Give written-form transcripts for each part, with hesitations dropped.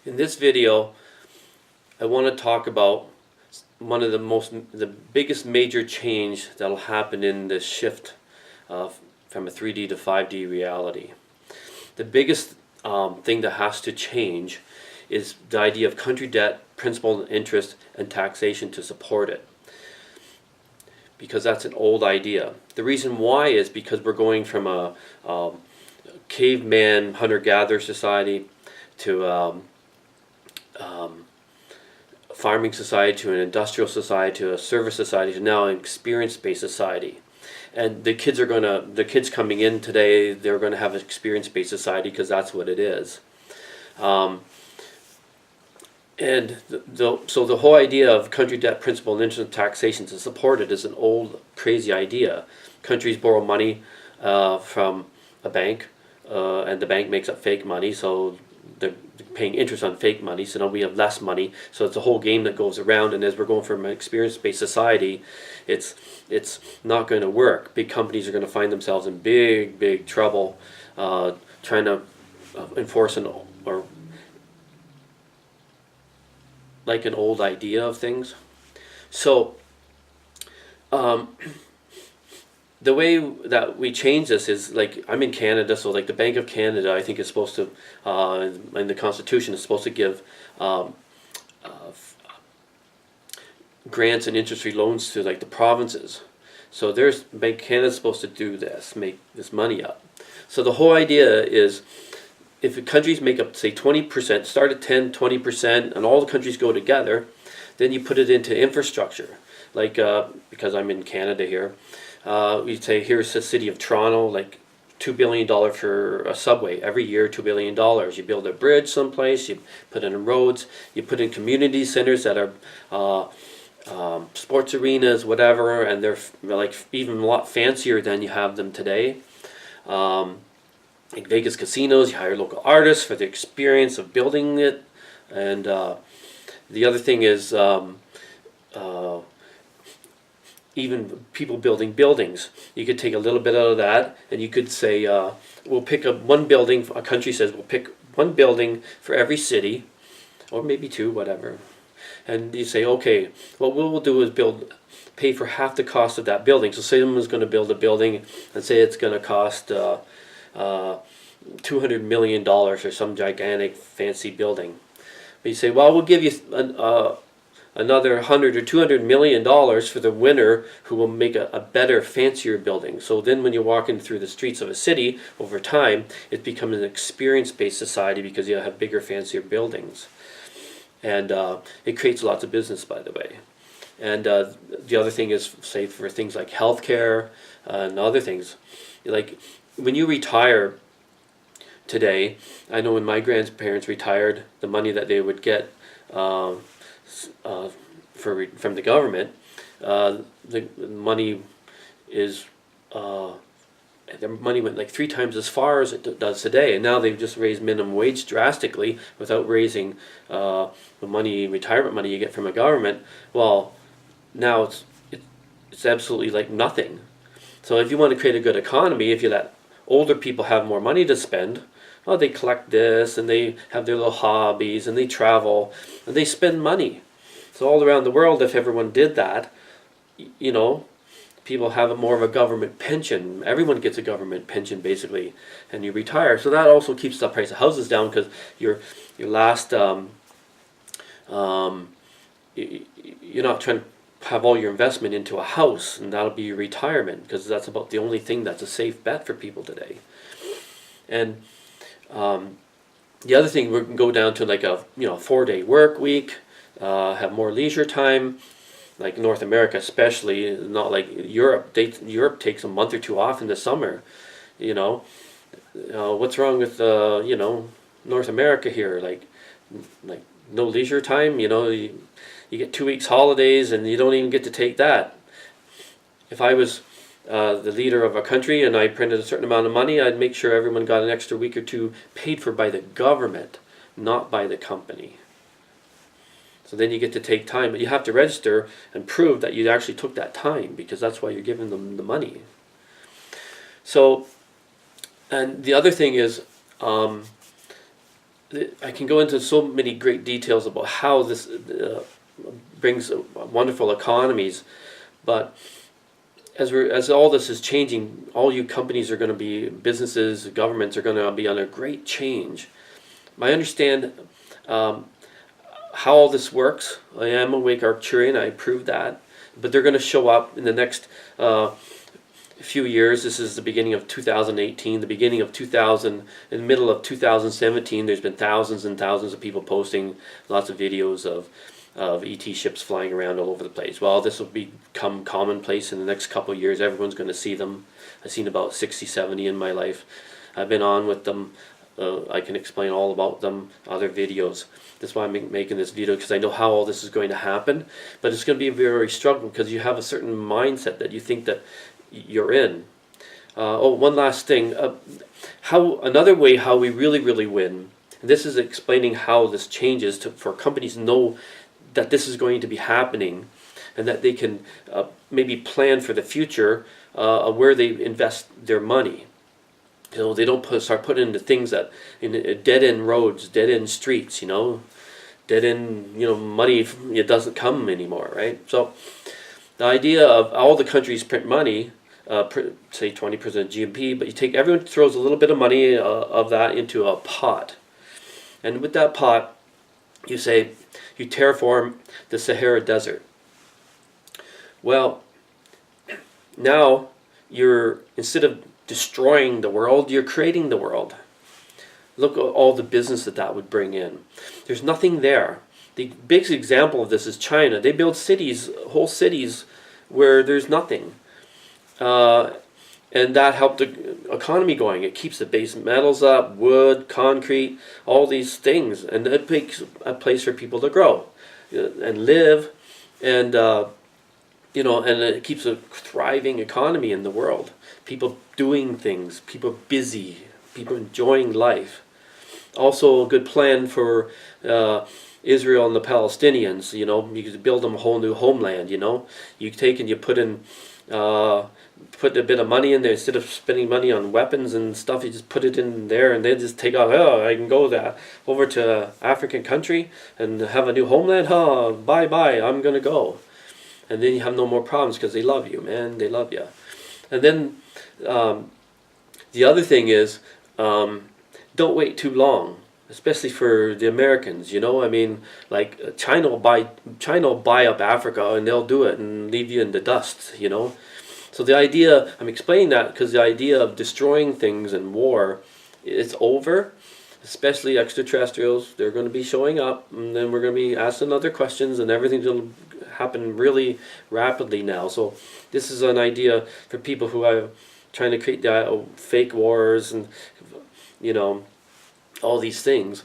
In this video, I want to talk about one of the biggest major change that'll happen in this shift from a 3D to 5D reality. The biggest thing that has to change is the idea of country debt, principal and interest, and taxation to support it. Because that's an old idea. The reason why is because we're going from a caveman hunter-gatherer society to farming society, to an industrial society, to a service society, to now an experience-based society. And the kids coming in today, they're going to have an experience-based society because that's what it is. So the whole idea of country debt, principal, and interest taxation to support it is an old, crazy idea. Countries borrow money from a bank, and the bank makes up fake money, so they're paying interest on fake money, so now we have less money. So it's a whole game that goes around, and as we're going from an experience-based society, it's not going to work. Big companies are going to find themselves in big trouble trying to enforce an old idea of things. So the way that we change this is, like, I'm in Canada, so like the Bank of Canada, I think, is supposed to, in the Constitution, is supposed to give grants and interest-free loans to like the provinces. So there's Bank of Canada is supposed to do this, make this money up. So the whole idea is, if countries make up, say, 20%, start at 10, 20%, and all the countries go together, then you put it into infrastructure. Like, because I'm in Canada here, we'd say here's the city of Toronto, like $2 billion for a subway every year, $2 billion. You build a bridge someplace, you put in roads, you put in community centers that are sports arenas, whatever, and they're like even a lot fancier than you have them today. Like Vegas casinos, you hire local artists for the experience of building it. And the other thing is even people building buildings. You could take a little bit out of that, and you could say, we'll pick up one building. A country says we'll pick one building for every city, or maybe two, whatever. And you say, okay, what we'll do is pay for half the cost of that building. So say someone's going to build a building, and say it's going to cost $200 million or some gigantic fancy building. But you say, well, we'll give you another 100 or 200 million dollars for the winner who will make a better, fancier building. So then when you're walking through the streets of a city, over time, it becomes an experience-based society because you have bigger, fancier buildings. And it creates lots of business, by the way. And the other thing is, say, for things like healthcare and other things, like when you retire today, I know when my grandparents retired, the money that they would get from the government, the money is their money went like 3 times as far as it does today, and now they've just raised minimum wage drastically without raising the retirement money you get from a government. Well, now it's absolutely like nothing. So if you want to create a good economy, if you let older people have more money to spend, well, they collect this, and they have their little hobbies, and they travel, and they spend money. So all around the world, if everyone did that, you know, people have more of a government pension. Everyone gets a government pension, basically, and you retire. So that also keeps the price of houses down, because your last, you're not trying to have all your investment into a house, and that'll be your retirement, because that's about the only thing that's a safe bet for people today. And the other thing, we're going to go down to like a 4-day work week, have more leisure time, like North America especially, not like Europe. Europe takes a month or 2 off in the summer. What's wrong with North America here? Like no leisure time. You get 2 weeks holidays, and you don't even get to take that. If I was the leader of a country and I printed a certain amount of money, I'd make sure everyone got an extra week or 2 paid for by the government, not by the company. So then you get to take time, but you have to register and prove that you actually took that time, because that's why you're giving them the money. So, and the other thing is, I can go into so many great details about how this brings wonderful economies, but as all this is changing, all you companies are going to be, businesses, governments are going to be on a great change. I understand how all this works. I am a Wake Arcturian, I proved that, but they're going to show up in the next few years. This is the beginning of 2018, the beginning of 2000, in the middle of 2017. There's been thousands and thousands of people posting lots of videos of ET ships flying around all over the place. Well, this will become commonplace in the next couple of years. Everyone's going to see them. I've seen about 60, 70 in my life. I've been on with them. I can explain all about them, other videos. That's why I'm making this video, because I know how all this is going to happen. But it's going to be a very struggle, because you have a certain mindset that you think that you're in. One last thing. Another way how we really win, and this is explaining how this changes for companies to know that this is going to be happening, and that they can maybe plan for the future where they invest their money. They don't start putting into things that in dead end roads, dead end streets, dead end money. It doesn't come anymore, right? So the idea of all the countries print money, say 20% GDP, but everyone throws a little bit of money of that into a pot, and with that pot, you terraform the Sahara Desert. Well, now instead of destroying the world, you're creating the world. Look at all the business that would bring in. There's nothing there. The biggest example of this is China. They build cities, whole cities, where there's nothing. And that helped the economy going. It keeps the base metals up, wood, concrete, all these things. And it makes a place for people to grow and live. And, and it keeps a thriving economy in the world. People doing things, people busy, people enjoying life. Also a good plan for Israel and the Palestinians. You could build them a whole new homeland. You take and you put a bit of money in there. Instead of spending money on weapons and stuff, you just put it in there, and they just take off. I can go over to an African country and have a new homeland. Bye, I'm gonna go. And then you have no more problems, because they love you, man. They love you. And then the other thing is, don't wait too long, especially for the Americans. Like China will buy up Africa, and they'll do it and leave you in the dust. So the idea, I'm explaining that because the idea of destroying things and war, it's over. Especially extraterrestrials, they're going to be showing up, and then we're going to be asking other questions, and everything's going to happen really rapidly now. So this is an idea for people who are trying to create the fake wars and all these things.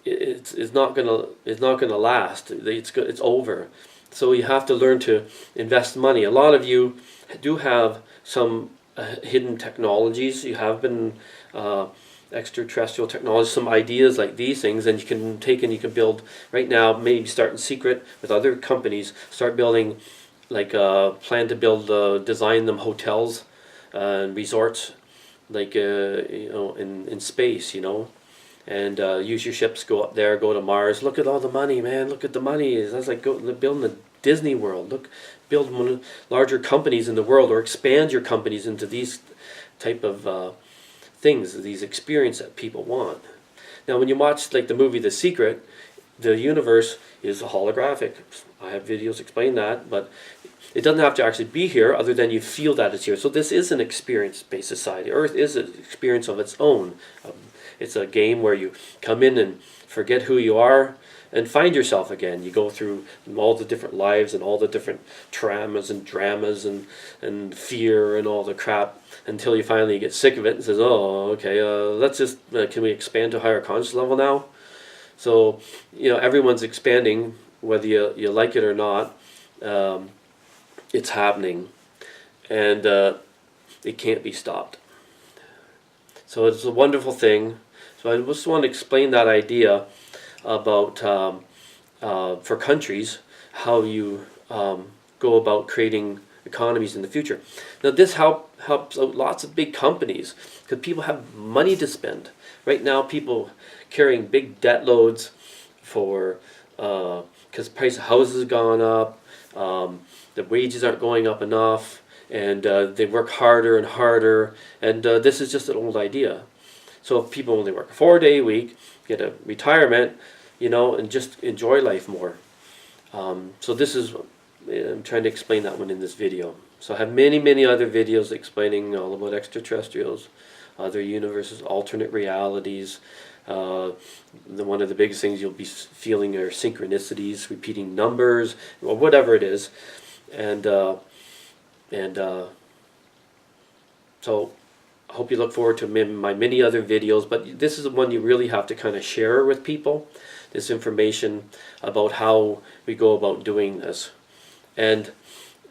It's not gonna last. It's over. So you have to learn to invest money. A lot of you do have some hidden technologies. You have been extraterrestrial technology, some ideas like these things, and you can take and you can build right now, maybe start in secret with other companies, start building, plan to build, design them hotels and resorts, in space, and use your ships, go up there, go to Mars. Look at all the money, man. Look at the money. That's like building a Disney World. Build one of the larger companies in the world, or expand your companies into these type of things, these experiences that people want. Now, when you watch the movie The Secret, the universe is holographic. I have videos explain that, but it doesn't have to actually be here, other than you feel that it's here. So this is an experience-based society. Earth is an experience of its own. It's a game where you come in and forget who you are and find yourself again. You go through all the different lives and all the different traumas and dramas and fear and all the crap, until you finally get sick of it and says, okay, let's just, can we expand to a higher conscious level now? So, everyone's expanding, whether you like it or not. It's happening, and it can't be stopped. So it's a wonderful thing. So I just want to explain that idea about, for countries, how you go about creating economies in the future. Now this helps out lots of big companies, because people have money to spend. right now people carrying big debt loads for because price of houses has gone up, the wages aren't going up enough, and they work harder and harder, and this is just an old idea. So if people only work a 4-day week, get a retirement, and just enjoy life more. So this is, I'm trying to explain that one in this video. So I have many other videos explaining all about extraterrestrials, other universes, alternate realities. One of the biggest things you'll be feeling are synchronicities, repeating numbers, or whatever it is. And so I hope you look forward to my many other videos, but this is the one you really have to kind of share with people, this information about how we go about doing this. And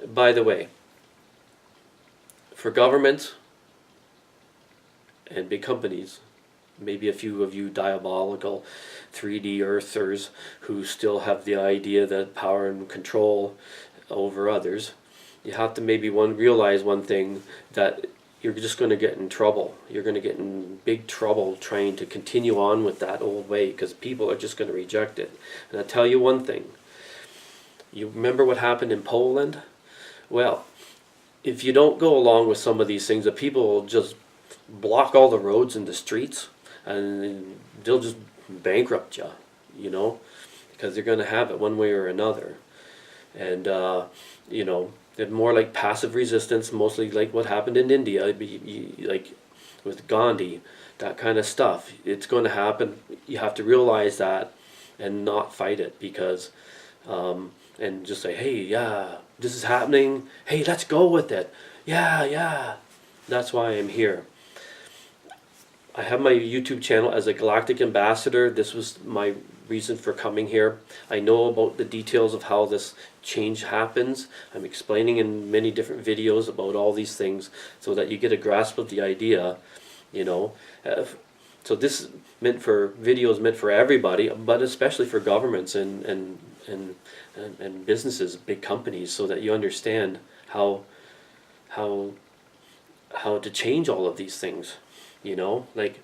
by the way, for governments and big companies, maybe a few of you diabolical 3D earthers who still have the idea that power and control over others, you have to maybe realize one thing, that you're just going to get in trouble. You're going to get in big trouble trying to continue on with that old way, because people are just going to reject it. And I'll tell you one thing. You remember what happened in Poland? Well, if you don't go along with some of these things, the people will just block all the roads and the streets, and they'll just bankrupt you, because they're going to have it one way or another. And, they're more like passive resistance, mostly like what happened in India, like with Gandhi, that kind of stuff. It's going to happen. You have to realize that and not fight it, because, and just say, hey, yeah, this is happening. Hey, let's go with it. Yeah. That's why I'm here. I have my YouTube channel as a Galactic Ambassador. This was my reason for coming here. I know about the details of how this change happens. I'm explaining in many different videos about all these things so that you get a grasp of the idea, So this videos meant for everybody, but especially for governments and businesses, big companies, so that you understand how to change all of these things. Like,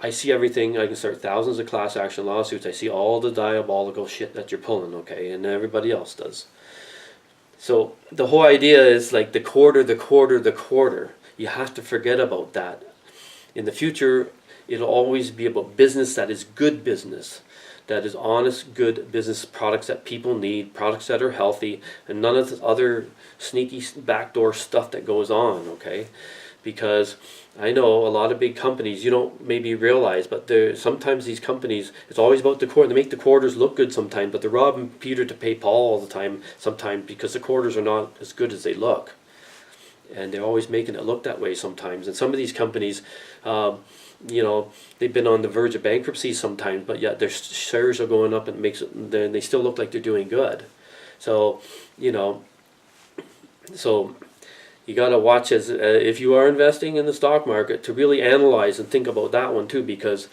I see everything. I can start thousands of class action lawsuits. I see all the diabolical shit that you're pulling, okay, and everybody else does. So the whole idea is like the quarter. You have to forget about that. In the future, it'll always be about business that is good business, that is honest, good business, products that people need, products that are healthy, and none of the other sneaky backdoor stuff that goes on, okay? Because I know a lot of big companies, you don't maybe realize, but sometimes these companies, it's always about the quarter. They make the quarters look good sometimes, but they're robbing Peter to pay Paul all the time sometimes, because the quarters are not as good as they look. And they're always making it look that way sometimes. And some of these companies, they've been on the verge of bankruptcy sometimes, but yet their shares are going up, and then they still look like they're doing good. So, you got to watch if you are investing in the stock market, to really analyze and think about that one too, because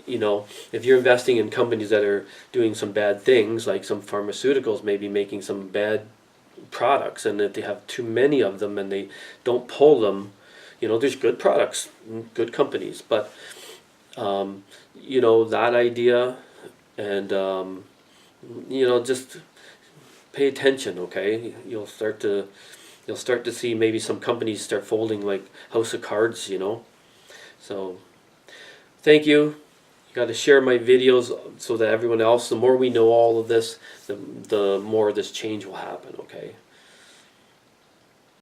if you're investing in companies that are doing some bad things, like some pharmaceuticals maybe making some bad products, and if they have too many of them and they don't pull them, there's good products, good companies, but that idea, and just pay attention, okay? You'll start to see maybe some companies start folding like House of Cards, So, thank you. You got to share my videos so that everyone else, the more we know all of this, the more this change will happen, okay?